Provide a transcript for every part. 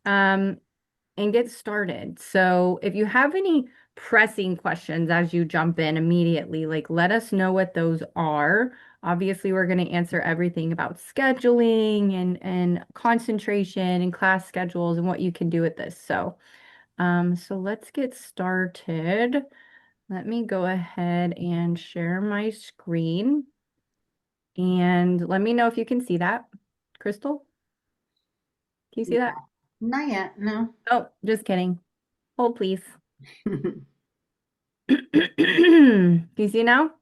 um, and get started. So if you have any pressing questions as you jump in immediately, like let us know what those are. Obviously, we're going to answer everything about scheduling and concentration and class schedules and what you can do with this. So let's get started. Let me go ahead and share my screen and let me know if you can see that. Crystal, can you see that? Not yet, no. Oh, just kidding. Hold, please. Can you see now?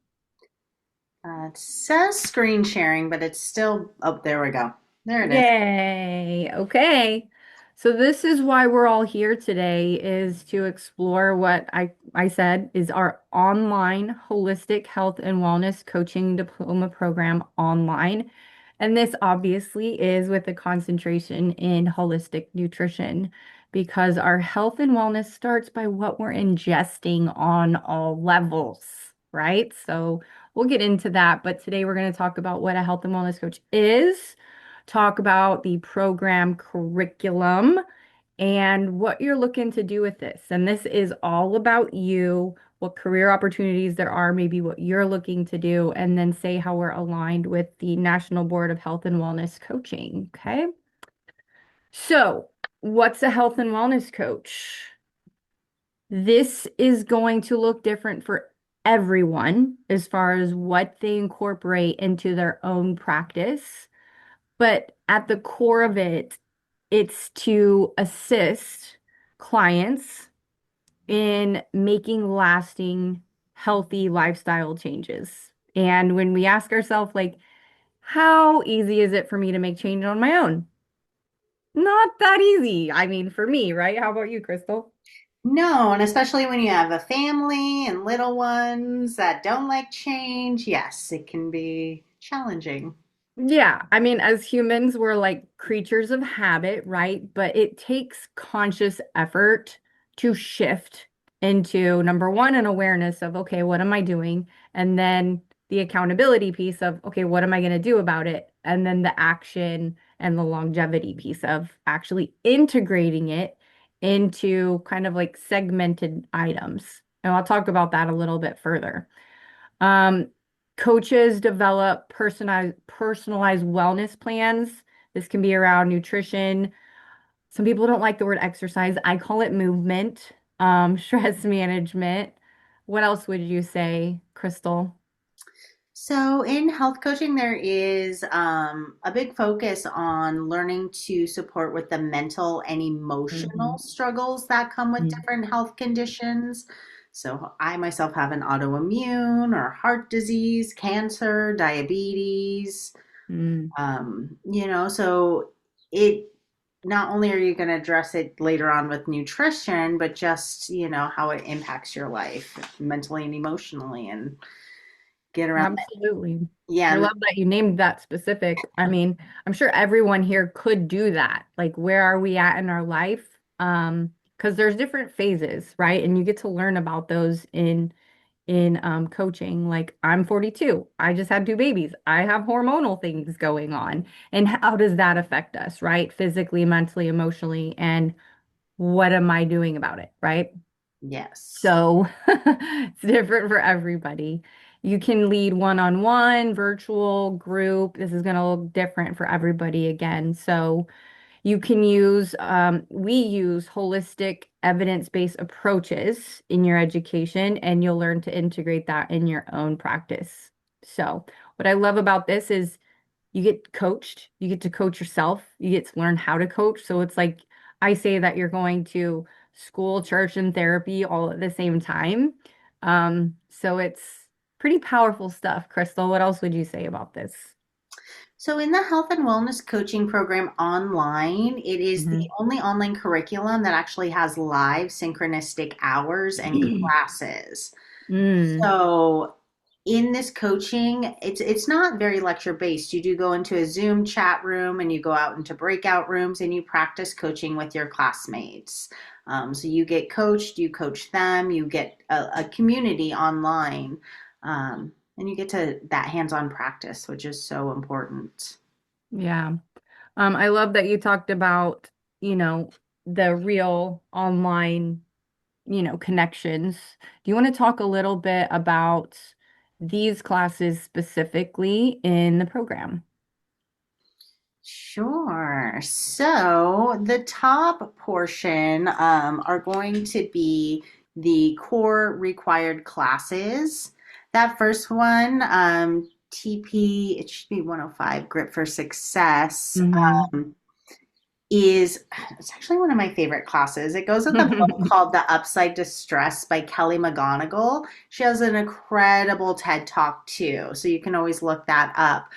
It says screen sharing, but it's still, oh, there we go. There it is. Yay. Okay. So this is why we're all here today is to explore what I said is our online holistic health and wellness coaching diploma program online. And this obviously is with a concentration in holistic nutrition because our health and wellness starts by what we're ingesting on all levels, right? So we'll get into that, but today we're going to talk about what a health and wellness coach is, talk about the program curriculum and what you're looking to do with this. And this is all about you, what career opportunities there are, maybe what you're looking to do, and then say how we're aligned with the National Board of Health and Wellness Coaching. Okay. So, what's a health and wellness coach? This is going to look different for everyone as far as what they incorporate into their own practice. But at the core of it, it's to assist clients in making lasting, healthy lifestyle changes. And when we ask ourselves, like, how easy is it for me to make change on my own? Not that easy. I mean, for me, right? How about you, Crystal? No, and especially when you have a family and little ones that don't like change, yes, it can be challenging. Yeah, I mean, as humans, we're like creatures of habit, right? But it takes conscious effort to shift into number one, an awareness of, okay, what am I doing? And then the accountability piece of, okay, what am I going to do about it? And then the action and the longevity piece of actually integrating it into kind of like segmented items. And I'll talk about that a little bit further. Um, Coaches develop personalized wellness plans. This can be around nutrition. Some people don't like the word exercise. I call it movement, stress management. What else would you say, Crystal? So, in health coaching, there is a big focus on learning to support with the mental and Hmm. emotional struggles that come with different health conditions. So, I myself have an autoimmune or heart disease, cancer, diabetes. Mm-hmm. So it not only are you going to address it later on with nutrition, but just, how it impacts your life mentally and emotionally and get around that. Absolutely. Yeah. I love that you named that specific. I mean, I'm sure everyone here could do that. Like, where are we at in our life? Because there's different phases, right? And you get to learn about those in coaching. Like, I'm 42. I just had two babies. I have hormonal things going on. And how does that affect us, right? Physically, mentally, emotionally, and what am I doing about it, right? Yes. So it's different for everybody. You can lead one-on-one, virtual, group. This is going to look different for everybody again. So you can use, we use holistic evidence-based approaches in your education, and you'll learn to integrate that in your own practice. So what I love about this is you get coached, you get to coach yourself, you get to learn how to coach. So it's like I say that you're going to school, church, and therapy all at the same time. So it's pretty powerful stuff. Crystal, what else would you say about this? So in the health and wellness coaching program online, it is the Mhm. only online curriculum that actually has live synchronistic hours and classes. Mm, So in this coaching, it's not very lecture based. You do go into a Zoom chat room and you go out into breakout rooms and you practice coaching with your classmates. So you get coached, you coach them, you get a community online, and you get to that hands-on practice, which is so important. yeah. I love that you talked about, you know, the real online, connections. Do you want to talk a little bit about these classes specifically in the program? Sure. So the top portion are going to be the core required classes. That first one, TP, it should be 105, Grit for Success. Hmm. Is it's actually one of my favorite classes. It goes with a book called The Upside to Stress by Kelly McGonigal. She has an incredible TED Talk too, so you can always look that up.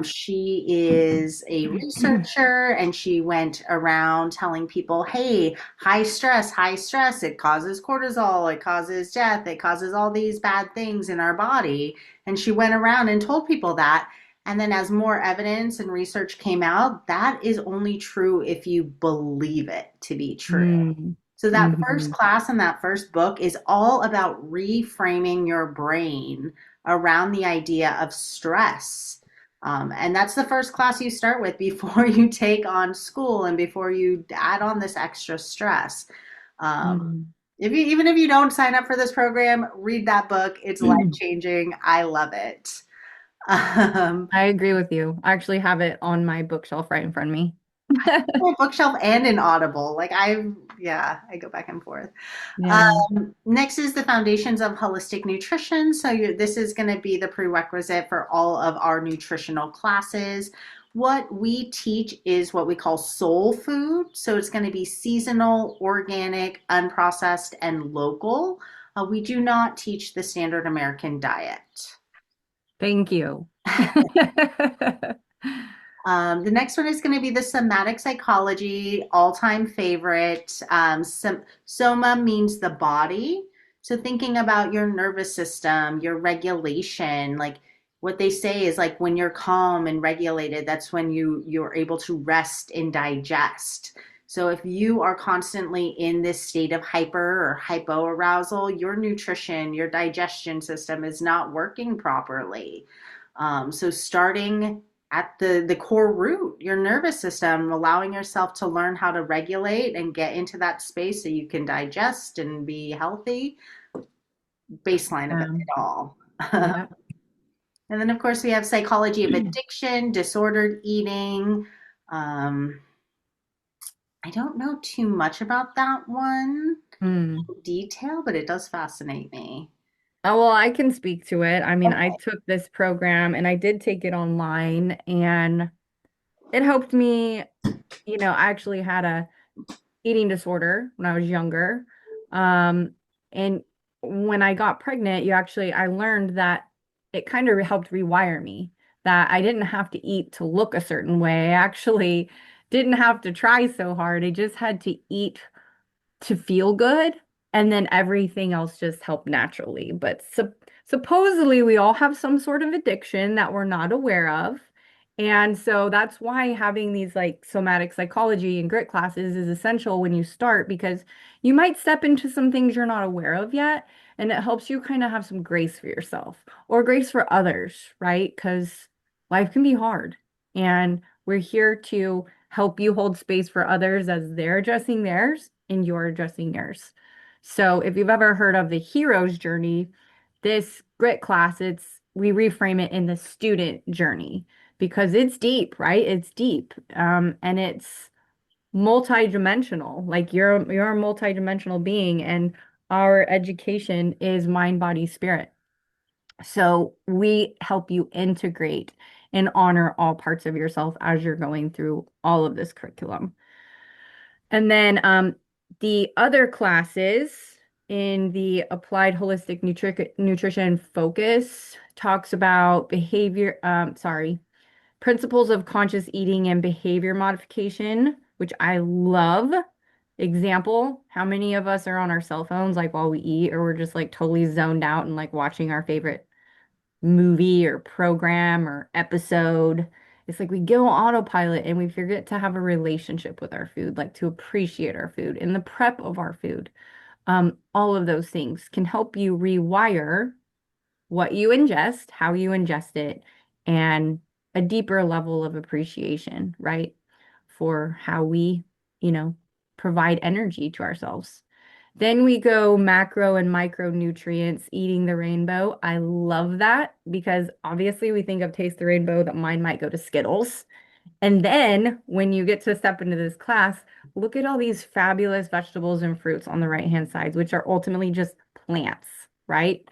She is a researcher and she went around telling people, hey, high stress, it causes cortisol, it causes death, it causes all these bad things in our body. And she went around and told people that. And then, as more evidence and research came out, that is only true if you believe it to be true. Mm. So, that first Hmm. class and that first book is all about reframing your brain around the idea of stress. And that's the first class you start with before you take on school and before you add on this extra stress. Um, Mm. if you, even if you don't sign up for this program, read that book. It's life changing. I love it. Um, I agree with you. I actually have it on my bookshelf right in front of me. a bookshelf and an Audible. Yeah, I go back and forth. Yeah. Next is the foundations of holistic nutrition. So this is going to be the prerequisite for all of our nutritional classes. What we teach is what we call soul food. So it's going to be seasonal, organic, unprocessed, and local. We do not teach the standard American diet. Thank you. The next one is going to be the somatic psychology, all-time favorite. Soma means the body. So thinking about your nervous system, your regulation, like what they say is like when you're calm and regulated, that's when you're able to rest and digest. So if you are constantly in this state of hyper or hypoarousal, your nutrition, your digestion system is not working properly. So starting at the core root, your nervous system, allowing yourself to learn how to regulate and get into that space so you can digest and be healthy, baseline of it Um, all. yeah. And then, of course, we have psychology of addiction, disordered eating. Um, I don't know too much about that one Mm. in detail, but it does fascinate me. Oh, well, I can speak to it. I mean, I Okay. took this program and I did take it online and it helped me. I actually had a eating disorder when I was younger. Um, and when I got pregnant, I learned that it kind of helped rewire me, that I didn't have to eat to look a certain way. I actually didn't have to try so hard. I just had to eat to feel good, and then everything else just helped naturally. But supposedly, we all have some sort of addiction that we're not aware of. And so that's why having these like somatic psychology and grit classes is essential when you start because you might step into some things you're not aware of yet. And it helps you kind of have some grace for yourself or grace for others, right? Because life can be hard. And we're here to help you hold space for others as they're addressing theirs and you're addressing yours. So if you've ever heard of the hero's journey, this grit class, we reframe it in the student journey because it's deep, right? It's deep. And it's multidimensional. Like you're a multidimensional being and our education is mind, body, spirit. So we help you integrate and honor all parts of yourself as you're going through all of this curriculum. And then the other classes in the applied holistic nutrition focus talks about principles of conscious eating and behavior modification, which I love. Example, how many of us are on our cell phones like while we eat, or we're just like totally zoned out and like watching our favorite movie or program or episode. It's like we go on autopilot and we forget to have a relationship with our food, like to appreciate our food and the prep of our food. All of those things can help you rewire what you ingest, how you ingest it, and a deeper level of appreciation, right? For how we, you know, provide energy to ourselves. Then we go macro and micronutrients, eating the rainbow. I love that because obviously we think of taste the rainbow, that mine might go to Skittles. And then when you get to step into this class, look at all these fabulous vegetables and fruits on the right-hand side, which are ultimately just plants, right?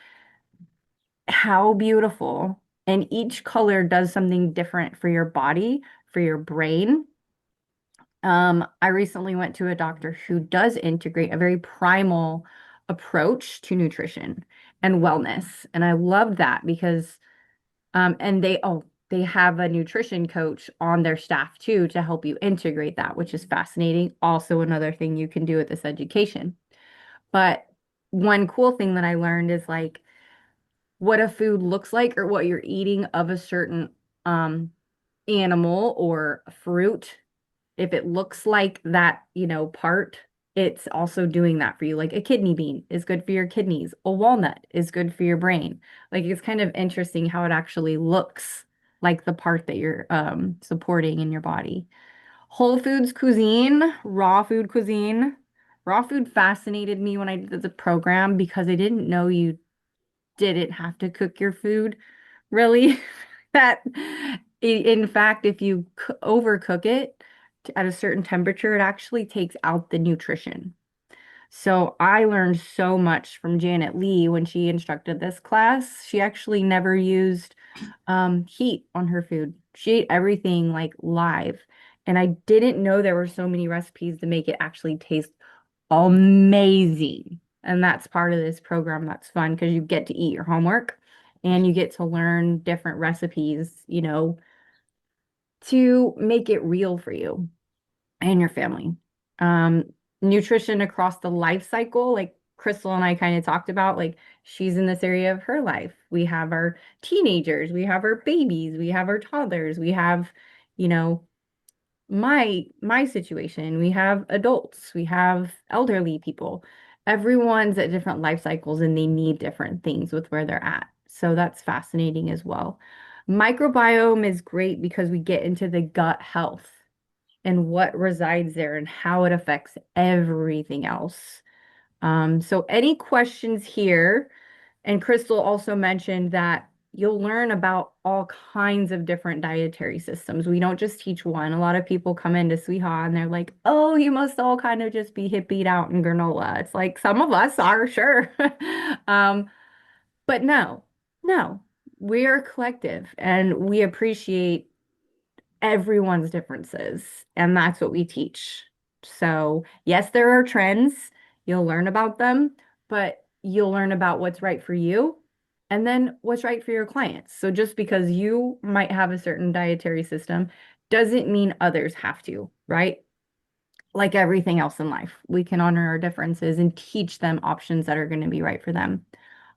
How beautiful. And each color does something different for your body, for your brain. I recently went to a doctor who does integrate a very primal approach to nutrition and wellness. And I love that because and they have a nutrition coach on their staff too to help you integrate that, which is fascinating. Also, another thing you can do with this education. But one cool thing that I learned is like what a food looks like or what you're eating of a certain um animal or fruit. If it looks like that, part, it's also doing that for you. Like a kidney bean is good for your kidneys. A walnut is good for your brain. Like it's kind of interesting how it actually looks like the part that you're supporting in your body. Whole foods cuisine, raw food cuisine. Raw food fascinated me when I did the program because I didn't know you didn't have to cook your food really. That in fact, if you overcook it at a certain temperature, it actually takes out the nutrition. So I learned so much from Janet Lee when she instructed this class. She actually never used heat on her food. She ate everything like live. And I didn't know there were so many recipes to make it actually taste amazing. And that's part of this program that's fun because you get to eat your homework and you get to learn different recipes, to make it real for you and your family. Um, Nutrition across the life cycle, like Crystal and I kind of talked about, like she's in this area of her life. We have our teenagers, we have our babies, we have our toddlers, we have, you know, my situation. We have adults, we have elderly people. Everyone's at different life cycles and they need different things with where they're at. So that's fascinating as well. Microbiome is great because we get into the gut health and what resides there and how it affects everything else. So any questions here? And Crystal also mentioned that you'll learn about all kinds of different dietary systems. We don't just teach one. A lot of people come into Sweeha and they're like, oh, you must all kind of just be hippied out in granola. It's like some of us are, sure. Um, but no, no, we are collective and we appreciate everyone's differences, and that's what we teach. So, yes, there are trends. You'll learn about them, but you'll learn about what's right for you and then what's right for your clients. So, just because you might have a certain dietary system doesn't mean others have to, right? Like everything else in life, we can honor our differences and teach them options that are going to be right for them.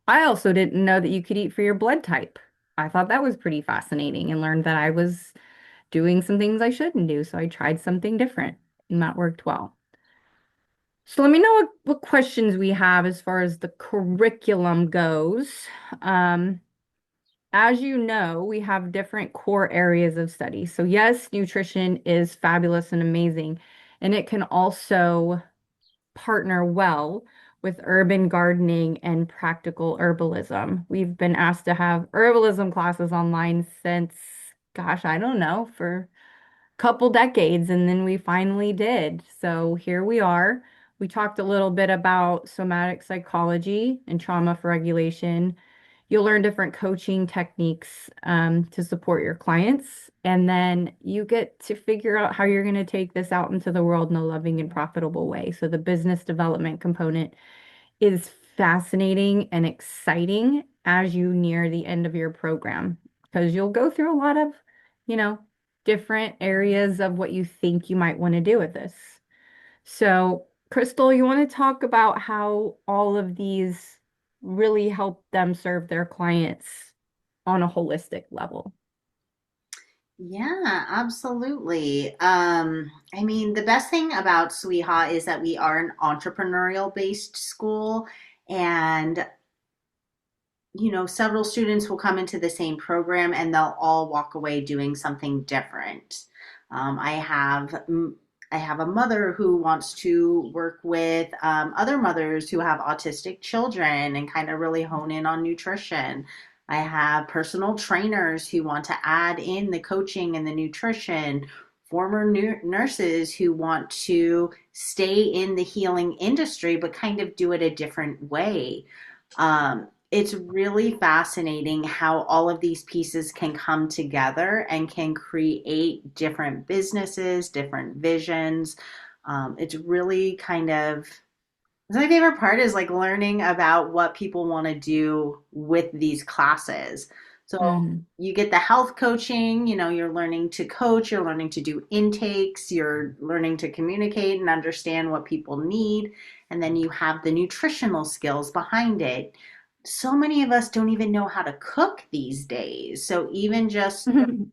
I also didn't know that you could eat for your blood type. I thought that was pretty fascinating and learned that I was doing some things I shouldn't do. So I tried something different and that worked well. So let me know what questions we have as far as the curriculum goes. Um, as you know, we have different core areas of study. So yes, nutrition is fabulous and amazing, and it can also partner well with urban gardening and practical herbalism. We've been asked to have herbalism classes online since, gosh, I don't know, for couple decades, and then we finally did. So here we are. We talked a little bit about somatic psychology and trauma for regulation. You'll learn different coaching techniques to support your clients, and then you get to figure out how you're going to take this out into the world in a loving and profitable way. So the business development component is fascinating and exciting as you near the end of your program because you'll go through a lot of, you know, different areas of what you think you might want to do with this. So, Crystal, you want to talk about how all of these really help them serve their clients on a holistic level? Yeah, absolutely. I mean, the best thing about Sweeha is that we are an entrepreneurial based school, and several students will come into the same program and they'll all walk away doing something different. I have I have a mother who wants to work with other mothers who have autistic children and kind of really hone in on nutrition. I have personal trainers who want to add in the coaching and the nutrition, former nurses who want to stay in the healing industry but kind of do it a different way. It's really fascinating how all of these pieces can come together and can create different businesses, different visions. It's really kind of my favorite part is like learning about what people want to do with these classes. So Hmm. you get the health coaching, you're learning to coach, you're learning to do intakes, you're learning to communicate and understand what people need, and then you have the nutritional skills behind it. So many of us don't even know how to cook these days. So even just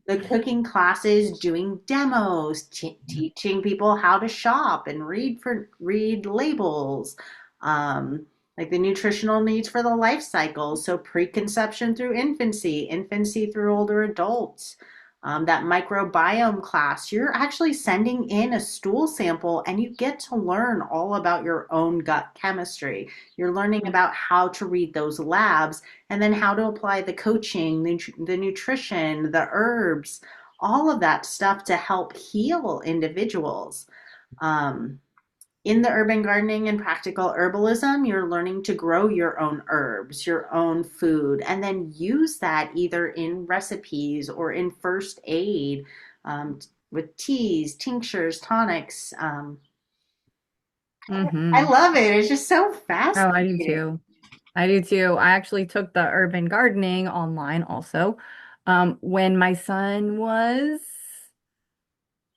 the cooking classes, doing demos, teaching people how to shop and read labels, um, like the nutritional needs for the life cycle. So preconception through infancy, infancy through older adults. That microbiome class, you're actually sending in a stool sample and you get to learn all about your own gut chemistry. You're learning about how to read those labs and then how to apply the coaching, the nutrition, the herbs, all of that stuff to help heal individuals. Um, in the urban gardening and practical herbalism, you're learning to grow your own herbs, your own food, and then use that either in recipes or in first aid with teas, tinctures, tonics. I Hmm. love it. It's just so Oh, I do fascinating. too. I do too. I actually took the urban gardening online also. When my son was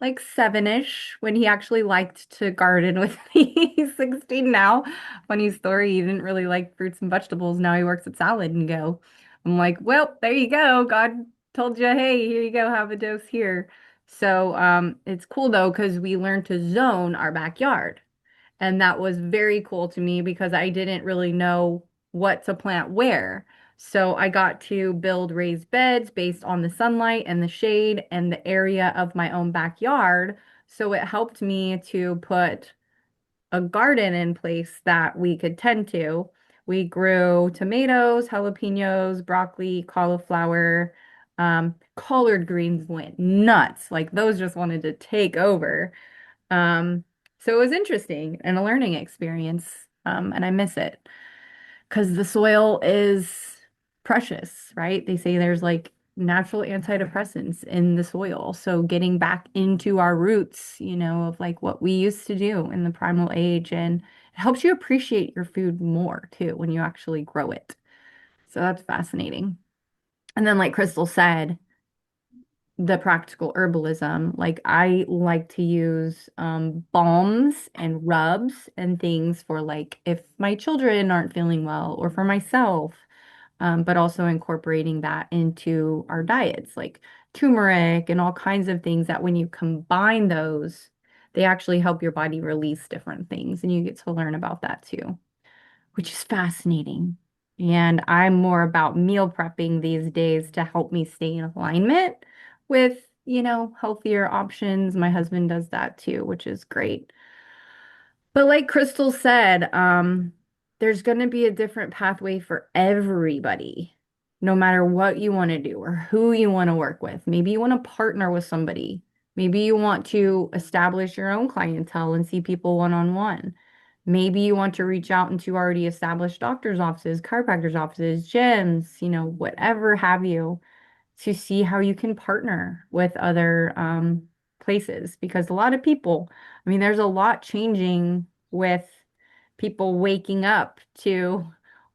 like seven-ish, when he actually liked to garden with me. He's 16 now. Funny story, he didn't really like fruits and vegetables. Now he works at Salad and Go. I'm like, well, there you go. God told you, hey, here you go, have a dose here. So it's cool though, because we learned to zone our backyard. And that was very cool to me because I didn't really know what to plant where. So I got to build raised beds based on the sunlight and the shade and the area of my own backyard. So it helped me to put a garden in place that we could tend to. We grew tomatoes, jalapenos, broccoli, cauliflower, collard greens went nuts. Like those just wanted to take over. Um, so it was interesting and a learning experience. And I miss it because the soil is precious, right? They say there's like natural antidepressants in the soil. So getting back into our roots, of like what we used to do in the primal age, and it helps you appreciate your food more too when you actually grow it. So that's fascinating. And then, like Crystal said, the practical herbalism. Like I like to use balms and rubs and things for like if my children aren't feeling well or for myself, but also incorporating that into our diets, like turmeric and all kinds of things that when you combine those, they actually help your body release different things. And you get to learn about that too, which is fascinating. And I'm more about meal prepping these days to help me stay in alignment with, healthier options. My husband does that too, which is great. But like Crystal said, there's going to be a different pathway for everybody, no matter what you want to do or who you want to work with. Maybe you want to partner with somebody. Maybe you want to establish your own clientele and see people one-on-one. Maybe you want to reach out into already established doctors' offices, chiropractors' offices, gyms, whatever have you, to see how you can partner with other places. Because a lot of people, I mean, there's a lot changing with people waking up to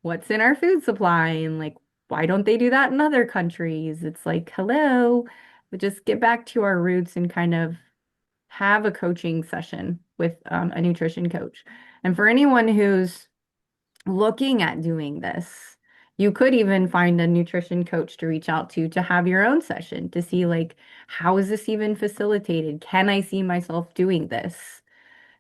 what's in our food supply and like, why don't they do that in other countries? It's like, hello, but just get back to our roots and kind of have a coaching session with a nutrition coach. And for anyone who's looking at doing this, you could even find a nutrition coach to reach out to have your own session to see like, how is this even facilitated? Can I see myself doing this?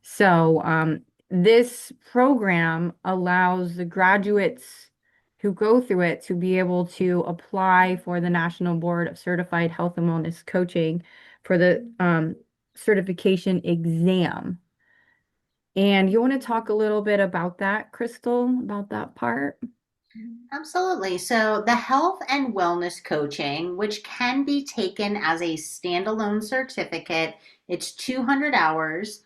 So, this program allows the graduates who go through it to be able to apply for the National Board of Certified Health and Wellness Coaching for the certification exam. And you want to talk a little bit about that, Crystal, about that part? Absolutely. So, the health and wellness coaching, which can be taken as a standalone certificate, it's 200 hours,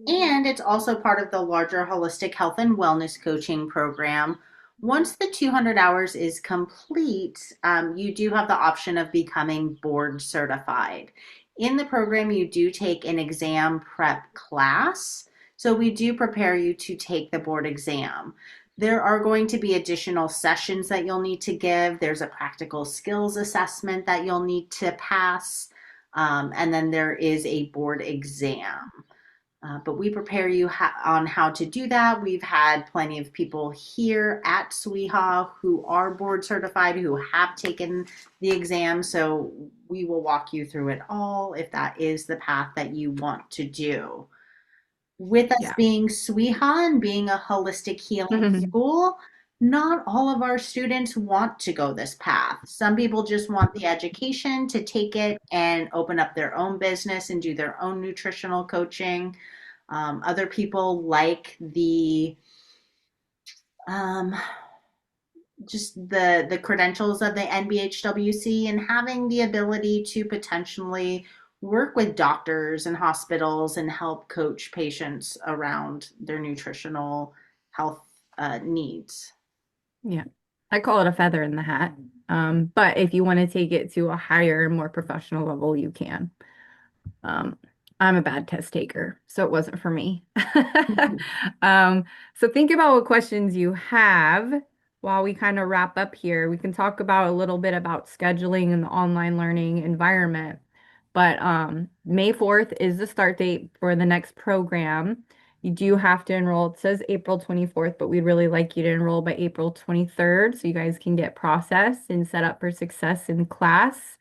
and it's also part of the larger holistic health and wellness coaching program. Once the 200 hours is complete, you do have the option of becoming board certified. In the program, you do take an exam prep class. So we do prepare you to take the board exam. There are going to be additional sessions that you'll need to give. There's a practical skills assessment that you'll need to pass. And then there is a board exam. But we prepare you on how to do that. We've had plenty of people here at SWIHA who are board certified, who have taken the exam. So we will walk you through it all if that is the path that you want to do. With us Yeah. being SWIHA and being a holistic healing school, not all of our students want to go this path. Some people just want the education to take it and open up their own business and do their own nutritional coaching. Other people like the um, just the credentials of the NBHWC and having the ability to potentially work with doctors and hospitals and help coach patients around their nutritional health needs. Yeah. I call it a feather in the hat. But if you want to take it to a higher, more professional level, you can. Um, I'm a bad test taker, so it wasn't for me. So think about what questions you have while we kind of wrap up here. We can talk about a little bit about scheduling and the online learning environment. But May 4th is the start date for the next program. You do have to enroll. It says April 24th, but we'd really like you to enroll by April 23rd so you guys can get processed and set up for success in class,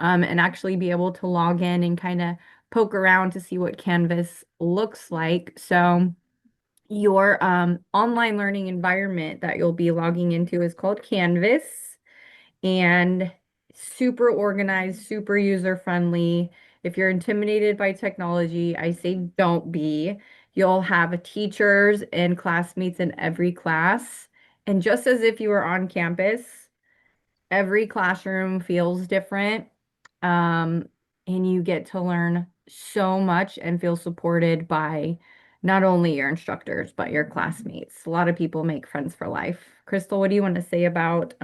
and actually be able to log in and kind of poke around to see what Canvas looks like. So your online learning environment that you'll be logging into is called Canvas, and super organized, super user friendly. If you're intimidated by technology, I say don't be. You'll have teachers and classmates in every class. And just as if you were on campus, every classroom feels different. Um, and you get to learn so much and feel supported by not only your instructors, but your classmates. A lot of people make friends for life. Crystal, what do you want to say about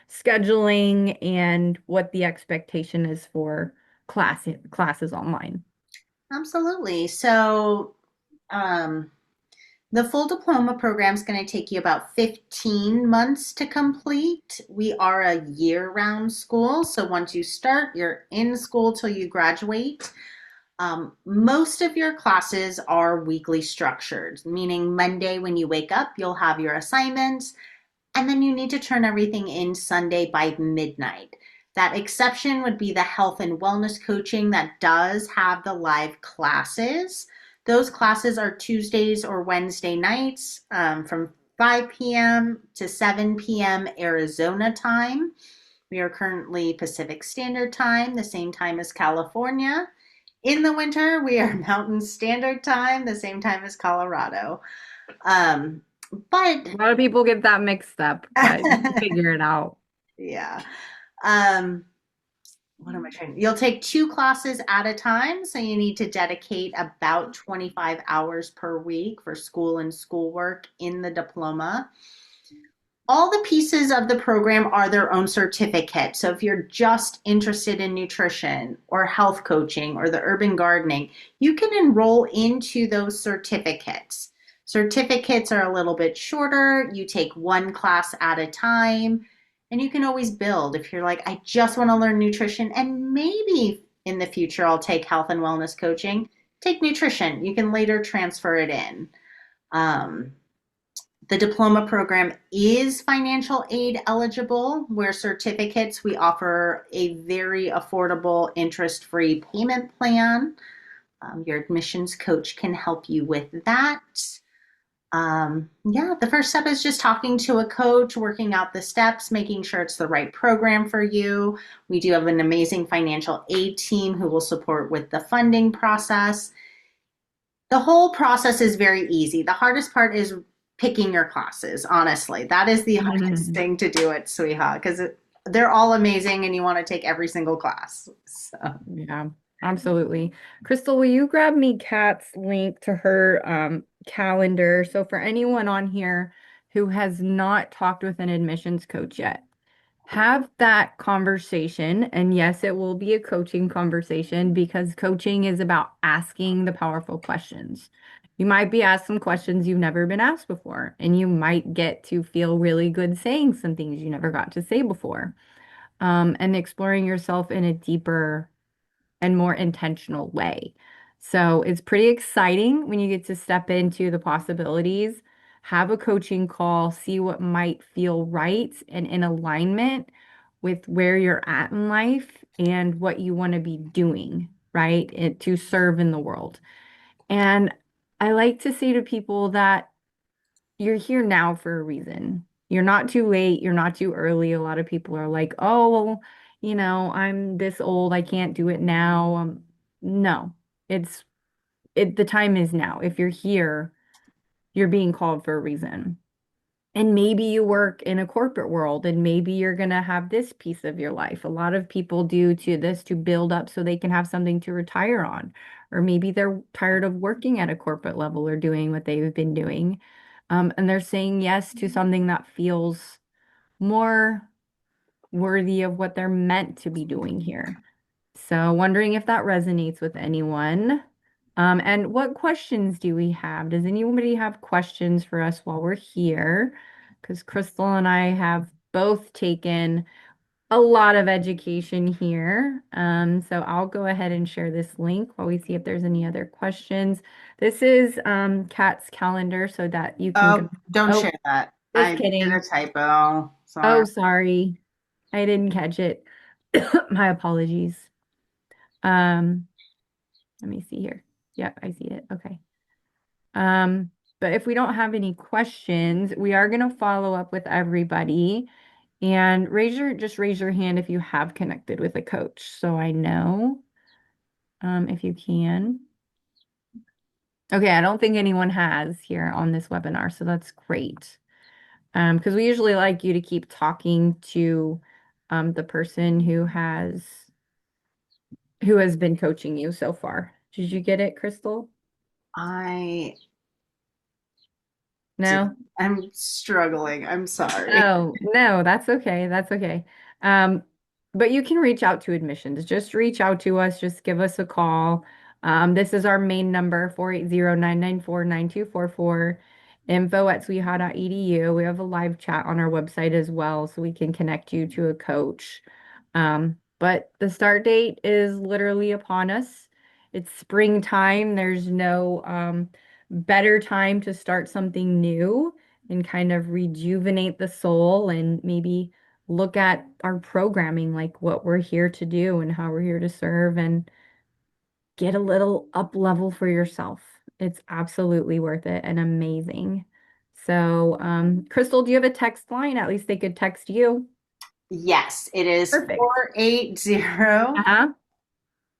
scheduling and what the expectation is for classes online? Absolutely. So, um, the full diploma program is going to take you about 15 months to complete. We are a year round school. So once you start, you're in school till you graduate. Most of your classes are weekly structured, meaning Monday when you wake up, you'll have your assignments, and then you need to turn everything in Sunday by midnight. That exception would be the health and wellness coaching that does have the live classes. Those classes are Tuesdays or Wednesday nights, from 5 p.m. to 7 p.m. Arizona time. We are currently Pacific Standard Time, the same time as California. In the winter, we are Mountain Standard Time, the same time as Colorado. Um, but A lot of people get that mixed up, but you can figure it out. yeah. Um, what am I trying? You'll take two classes at a time, so you need to dedicate about 25 hours per week for school and schoolwork in the diploma. All the pieces of the program are their own certificate. So if you're just interested in nutrition or health coaching or the urban gardening, you can enroll into those certificates. Certificates are a little bit shorter. You take one class at a time, and you can always build. If you're like, I just want to learn nutrition, and maybe in the future I'll take health and wellness coaching, take nutrition. You can later transfer it in. Um, the diploma program is financial aid eligible, where certificates we offer a very affordable interest free payment plan. Your admissions coach can help you with that. Yeah, the first step is just talking to a coach, working out the steps, making sure it's the right program for you. We do have an amazing financial aid team who will support with the funding process. The whole process is very easy. The hardest part is picking your classes, honestly. That is the hardest thing to do at Sweeha because they're all amazing and you want to take every single class. So. Yeah, absolutely. Crystal, will you grab me Kat's link to her calendar? So for anyone on here who has not talked with an admissions coach yet, have that conversation. And yes, it will be a coaching conversation because coaching is about asking the powerful questions. You might be asked some questions you've never been asked before, and you might get to feel really good saying some things you never got to say before. And exploring yourself in a deeper and more intentional way. So it's pretty exciting when you get to step into the possibilities, have a coaching call, see what might feel right and in alignment with where you're at in life and what you want to be doing, right? To serve in the world. And I like to say to people that you're here now for a reason. You're not too late, you're not too early. A lot of people are like, "Oh, well, I'm this old, I can't do it now." No. It's the time is now. If you're here, you're being called for a reason. And maybe you work in a corporate world and maybe you're going to have this piece of your life. A lot of people do to this to build up so they can have something to retire on. Or maybe they're tired of working at a corporate level or doing what they've been doing. And they're saying yes to something that feels more worthy of what they're meant to be doing here. So, wondering if that resonates with anyone. And what questions do we have? Does anybody have questions for us while we're here? Because Crystal and I have both taken a lot of education here. So I'll go ahead and share this link while we see if there's any other questions. This is Kat's calendar so that you can go. Oh, don't share Oh, that. just I did a kidding. typo. Oh, Sorry. sorry. I didn't catch it. My apologies. Um, Let me see here. Yep, I see it. Okay. Um, but if we don't have any questions, we are going to follow up with everybody and just raise your hand if you have connected with a coach. So I know, if you can. Okay, I don't think anyone has here on this webinar, so that's great. Because we usually like you to keep talking to the person who has been coaching you so far. Did you get it, Crystal? I did. No? I'm struggling. I'm sorry. Oh, no, that's okay. That's okay. Um, but you can reach out to admissions. Just reach out to us. Just give us a call. This is our main number, 480-994-9244, info@sweeha.edu. We have a live chat on our website as well, so we can connect you to a coach. But the start date is literally upon us. It's springtime. There's no better time to start something new and kind of rejuvenate the soul and maybe look at our programming, like what we're here to do and how we're here to serve and get a little up level for yourself. It's absolutely worth it and amazing. So, Crystal, do you have a text line? At least they could text you. Yes, it is Perfect. 480 Uh-huh.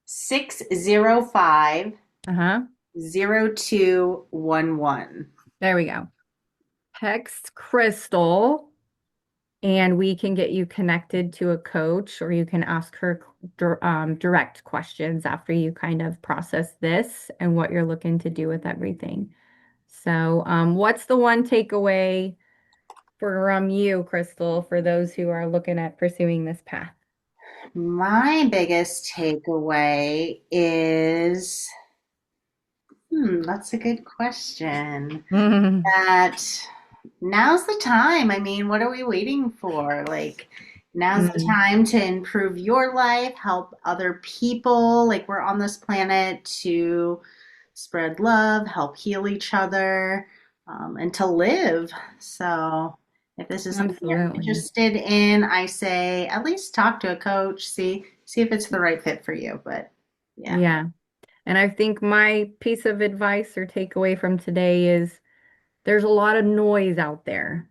605 Uh-huh. 0211. There we go. Text Crystal and we can get you connected to a coach, or you can ask her direct questions after you kind of process this and what you're looking to do with everything. So, what's the one takeaway from you, Crystal, for those who are looking at pursuing this path? My biggest takeaway is that's a good question. That now's the time. I mean, what are we waiting for? Like, now's the Mm, time to improve your life, help other people. Like, we're on this planet to spread love, help heal each other, and to live. So, if this is something you're absolutely. interested in, I say at least talk to a coach, see if it's the right fit for you. But yeah. Yeah. And I think my piece of advice or takeaway from today is there's a lot of noise out there.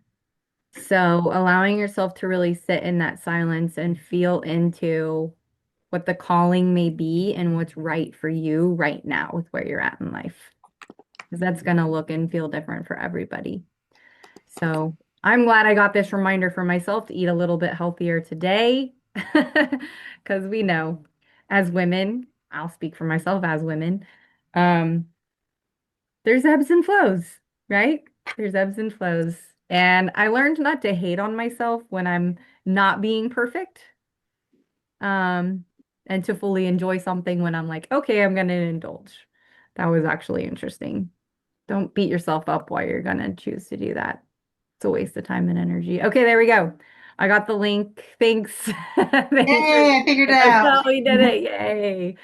So allowing yourself to really sit in that silence and feel into what the calling may be and what's right for you right now with where you're at in life. Because that's going to look and feel different for everybody. So I'm glad I got this reminder for myself to eat a little bit healthier today. Because we know as women, I'll speak for myself as women, um, there's ebbs and flows, right? There's ebbs and flows. And I learned not to hate on myself when I'm not being perfect, um, and to fully enjoy something when I'm like, okay, I'm going to indulge. That was actually interesting. Don't beat yourself up while you're going to choose to do that. It's a waste of time and energy. Okay, there we go. I got the link. Thanks. Thanks for Yay, I figured it let's out. go. We did it. Yay.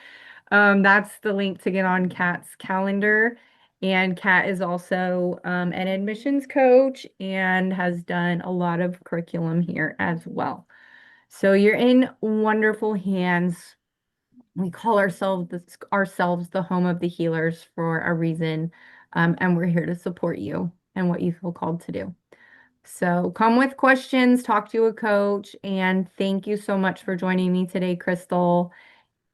That's the link to get on Kat's calendar. And Kat is also an admissions coach and has done a lot of curriculum here as well. So you're in wonderful hands. We call ourselves the home of the healers for a reason, and we're here to support you and what you feel called to do. So come with questions, talk to a coach, and thank you so much for joining me today, Crystal.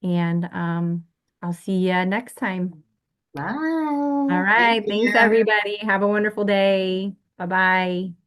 And I'll see you next time. All Bye. Thank right. Thanks, you. everybody. Have a wonderful day. Bye-bye.